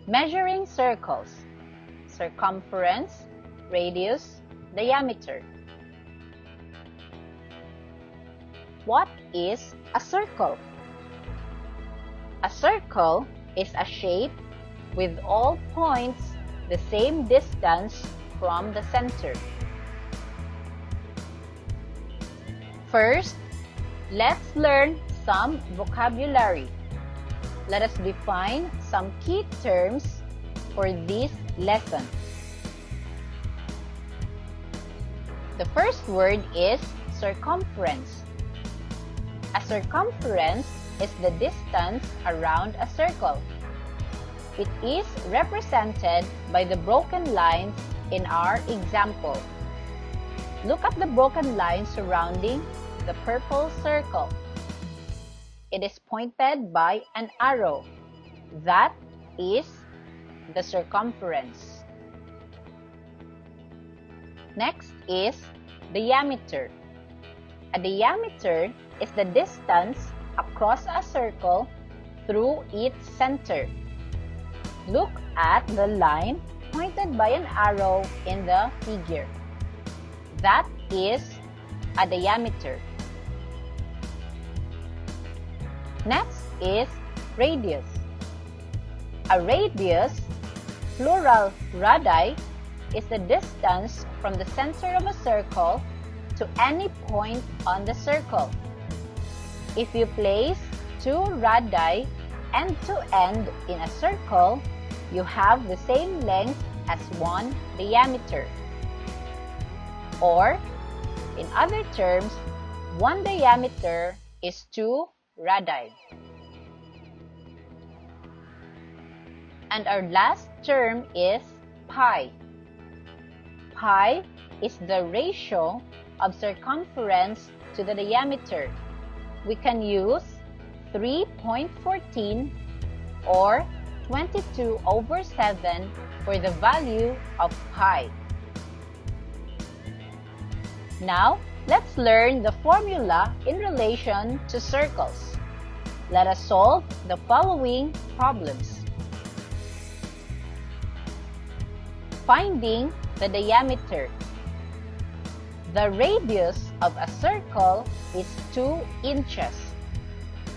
Measuring circles: circumference, radius, diameter. What is a circle? A circle is a shape with all points the same distance from the center. First, let's learn some vocabulary. Let us define some key terms for this lesson. The first word is circumference. A circumference is the distance around a circle. It is represented by the broken lines in our example. Look at the broken line surrounding the purple circle. It is pointed by an arrow. That is the circumference. Next is diameter. A diameter is the distance across a circle through its center. Look at the line pointed by an arrow in the figure. That is a diameter. Next is radius. A radius, plural radii, is the distance from the center of a circle to any point on the circle. If you place two radii end to end in a circle, you have the same length as one diameter. Or, in other terms, one diameter is two radii. And our last term is pi. Pi is the ratio of circumference to the diameter. We can use 3.14 or 22/7 for the value of pi. Now, let's learn the formula in relation to circles. Let us solve the following problems. Finding the diameter. The radius of a circle is 2 inches.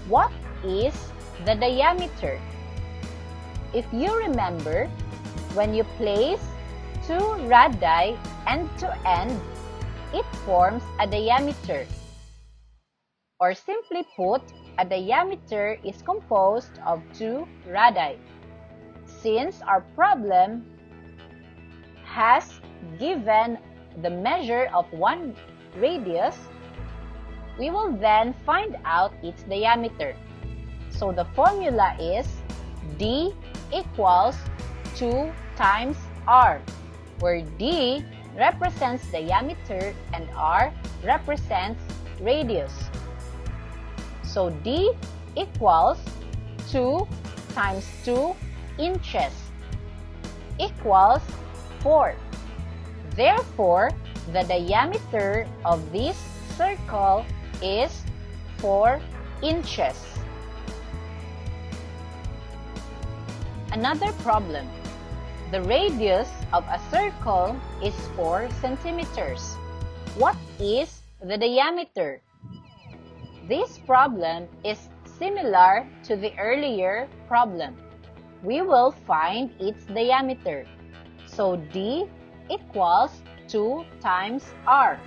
What is the diameter? If you remember, when you place two radii end to end, it forms a diameter. Or simply put, a diameter is composed of two radii. Since our problem has given the measure of one radius, we will then find out its diameter. So the formula is D equals 2 times R, where D represents diameter and R represents radius. So D equals 2 times 2 inches equals 4. Therefore, the diameter of this circle is 4 inches. Another problem. The radius of a circle is 4 centimeters. What is the diameter? This problem is similar to the earlier problem. We will find its diameter. So D equals 2 times R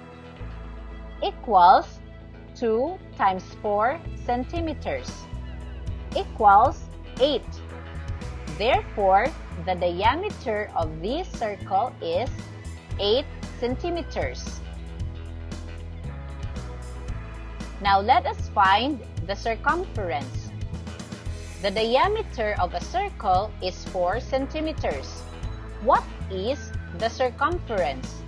equals 2 times 4 centimeters equals 8. Therefore, the diameter of this circle is 8 centimeters. Now let us find the circumference. The diameter of a circle is 4 centimeters. What is the circumference?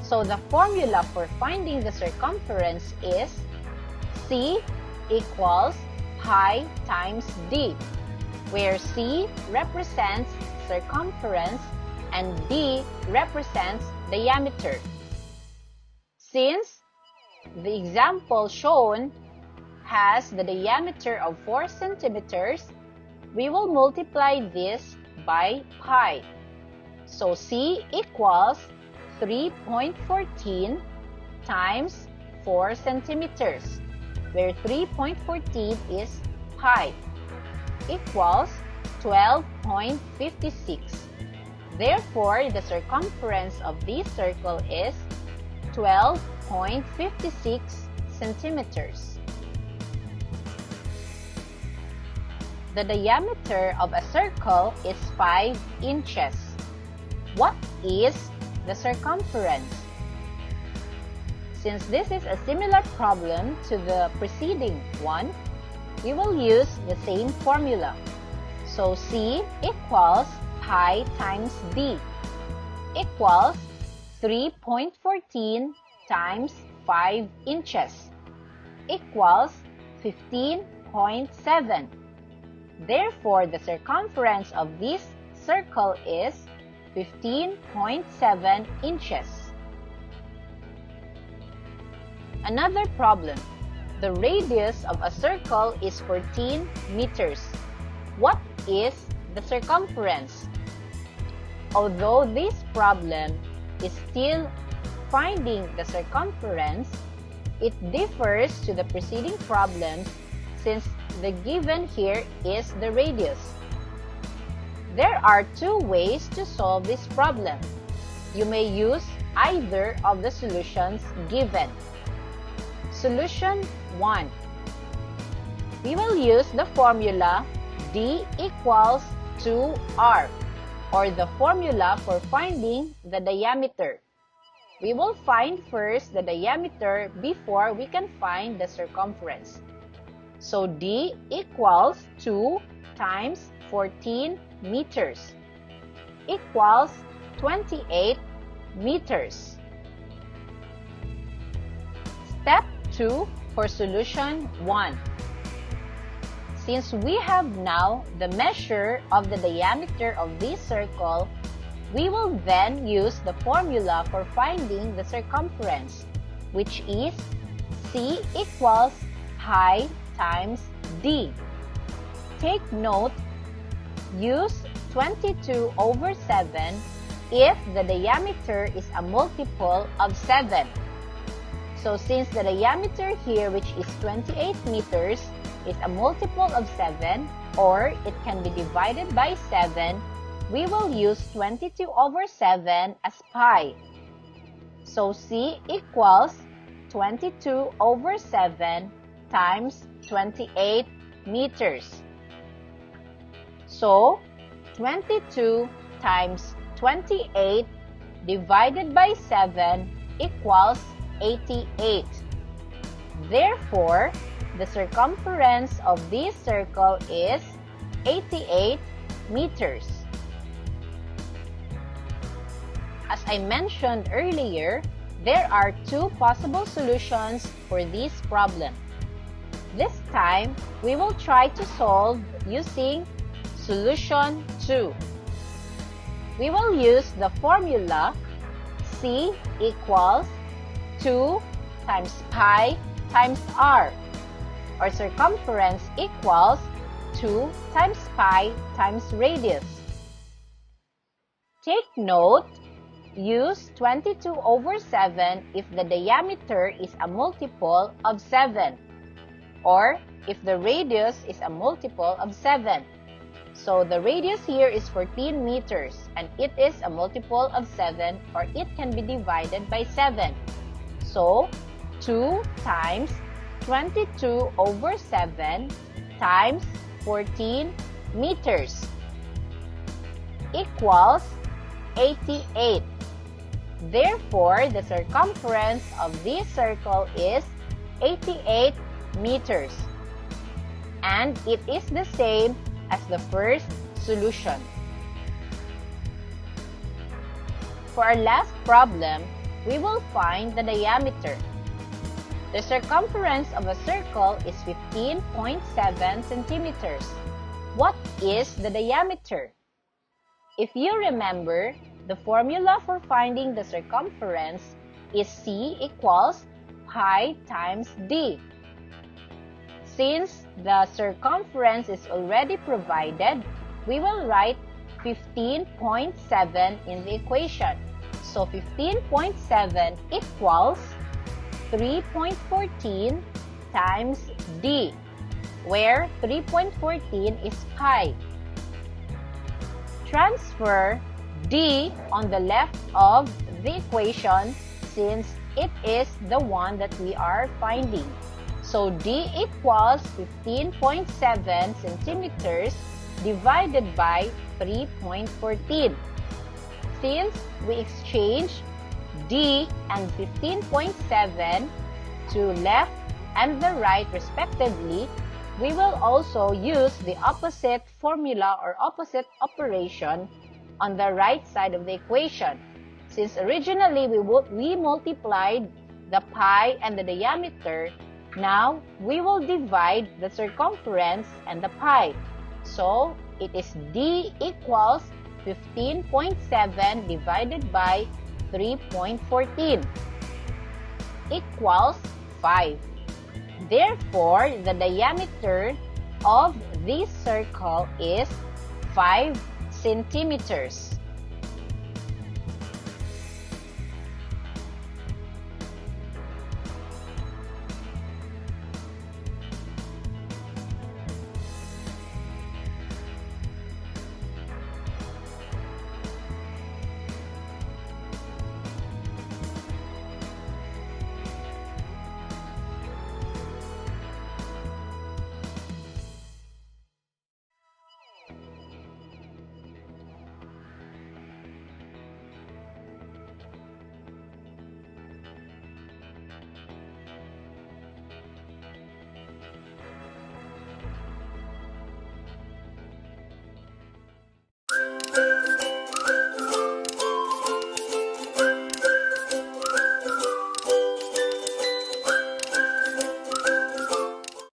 So the formula for finding the circumference is C equals pi times D, where C represents circumference and D represents diameter. Since the example shown has the diameter of 4 centimeters, we will multiply this by pi. So C equals 3.14 times 4 centimeters, where 3.14 is pi, equals 12.56. Therefore, the circumference of this circle is 12.56 centimeters. The diameter of a circle is 5 inches. What is the circumference? Since this is a similar problem to the preceding one, we will use the same formula. So C equals pi times D equals 3.14 times 5 inches equals 15.7. Therefore, the circumference of this circle is 15.7 inches. Another problem. The radius of a circle is 14 meters. What is the circumference? Although this problem is still finding the circumference, it differs to the preceding problems since the given here is the radius. There are two ways to solve this problem. You may use either of the solutions given. Solution 1. We will use the formula D equals 2R, or the formula for finding the diameter. We will find first the diameter before we can find the circumference. So D equals 2 times 14 meters equals 28 meters. Step 2 for solution 1. Since we have now the measure of the diameter of this circle, we will then use the formula for finding the circumference, which is C equals pi times D. Take note, use 22 over 7 if the diameter is a multiple of 7. So since the diameter here, which is 28 meters, is a multiple of 7, or it can be divided by 7, we will use 22 over 7 as pi. So C equals 22 over 7 times 28 meters. So 22 times 28 divided by 7 equals 88. Therefore, the circumference of this circle is 88 meters. As I mentioned earlier, there are two possible solutions for this problem. This time, we will try to solve using solution 2. We will use the formula C equals 2 times pi times r, or circumference equals 2 times pi times radius. Take note, use 22 over 7 if the diameter is a multiple of 7, or if the radius is a multiple of 7. So the radius here is 14 meters, and it is a multiple of 7, or it can be divided by 7. So 2 times 22 over 7 times 14 meters equals 88. Therefore, the circumference of this circle is 88 meters. And it is the same as the first solution. For our last problem, we will find the diameter. The circumference of a circle is 15.7 centimeters. What is the diameter? If you remember, the formula for finding the circumference is C equals pi times D. Since the circumference is already provided, we will write 15.7 in the equation. So 15.7 equals 3.14 times D, where 3.14 is pi. Transfer D on the left of the equation since it is the one that we are finding. So D equals 15.7 centimeters divided by 3.14. Since we exchange D and 15.7 to left and the right respectively, we will also use the opposite formula or opposite operation on the right side of the equation. Since originally we multiplied the pi and the diameter, now we will divide the circumference and the pi. So it is D equals 15.7 divided by 3.14 equals 5. Therefore, the diameter of this circle is 5 centimeters.